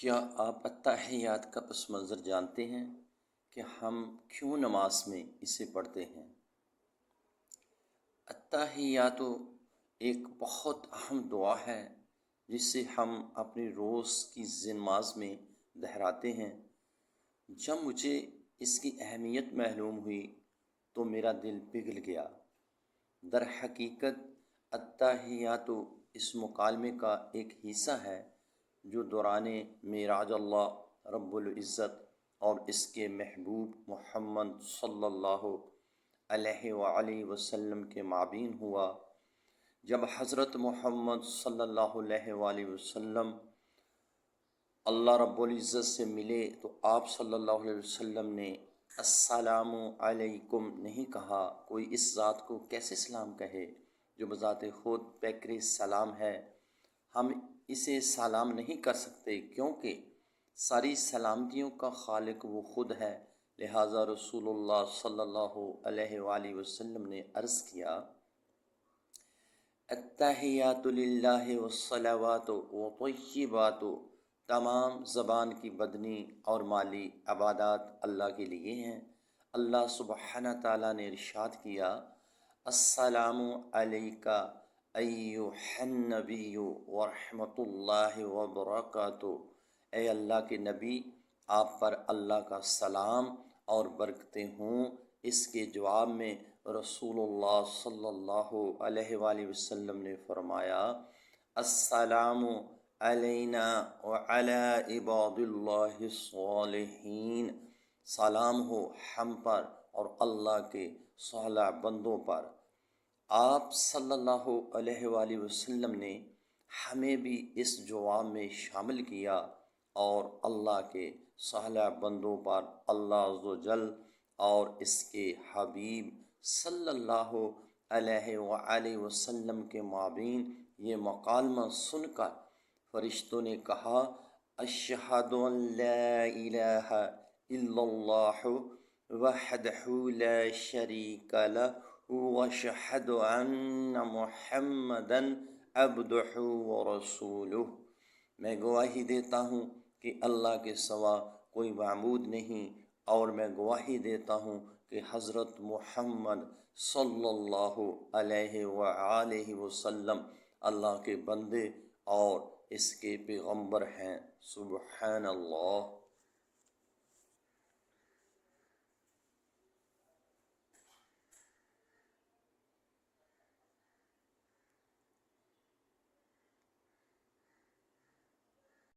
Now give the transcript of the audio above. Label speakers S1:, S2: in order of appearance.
S1: کیا آپ التحیات کا پس منظر جانتے ہیں کہ ہم کیوں نماز میں اسے پڑھتے ہیں؟ التحیات ایک بہت اہم دعا ہے جس سے ہم اپنی روز کی نماز میں دہراتے ہیں۔ جب مجھے اس کی اہمیت معلوم ہوئی تو میرا دل پگھل گیا۔ در حقیقت التحیات اس مکالمے کا ایک حصہ ہے جو دوران معراج اللہ رب العزت اور اس کے محبوب محمد صلی اللہ علیہ وآلہ وسلم کے مابین ہوا۔ جب حضرت محمد صلی اللہ علیہ وآلہ وسلم اللہ رب العزت سے ملے تو آپ صلی اللہ علیہ وسلم نے السلام علیکم نہیں کہا۔ کوئی اس ذات کو کیسے سلام کہے جو بذات خود پیکر سلام ہے؟ ہم اسے سلام نہیں کر سکتے کیونکہ ساری سلامتیوں کا خالق وہ خود ہے۔ لہٰذا رسول اللہ صلی اللہ علیہ وآلہ وسلم نے عرض کیا، التحیات للہ والصلوات والطیبات، تمام زبان کی بدنی اور مالی عبادات اللہ کے لیے ہیں۔ اللہ سبحانہ تعالیٰ نے ارشاد کیا، السلام علیک ایھا النبی ورحمۃ اللہ وبرکاتہ۔ اے اللہ کے نبی، آپ پر اللہ کا سلام اور برکتیں ہوں۔ اس کے جواب میں رسول اللہ صلی اللہ علیہ وآلہ وسلم نے فرمایا، السلام علینا وعلی عباد اللہ الصالحین، سلام ہو ہم پر اور اللہ کے صالح بندوں پر۔ آپ صلی اللہ علیہ وآلہ وسلم نے ہمیں بھی اس جواب میں شامل کیا اور اللہ کے صالح بندوں پر اللہ عز و جل اور اس کے حبیب صلی اللہ علیہ وآلہ وسلم کے مابین یہ مکالمہ سن کر فرشتوں نے کہا، اشہد ان لا الہ الا اللہ وحدہ لا شریک لہ واشہد ان محمدا عبدہ ورسولہ۔ میں گواہی دیتا ہوں کہ اللہ کے سوا کوئی معبود نہیں، اور میں گواہی دیتا ہوں کہ حضرت محمد صلی اللہ علیہ وآلہ وسلم اللہ کے بندے اور اس کے پیغمبر ہیں۔ سبحان اللہ۔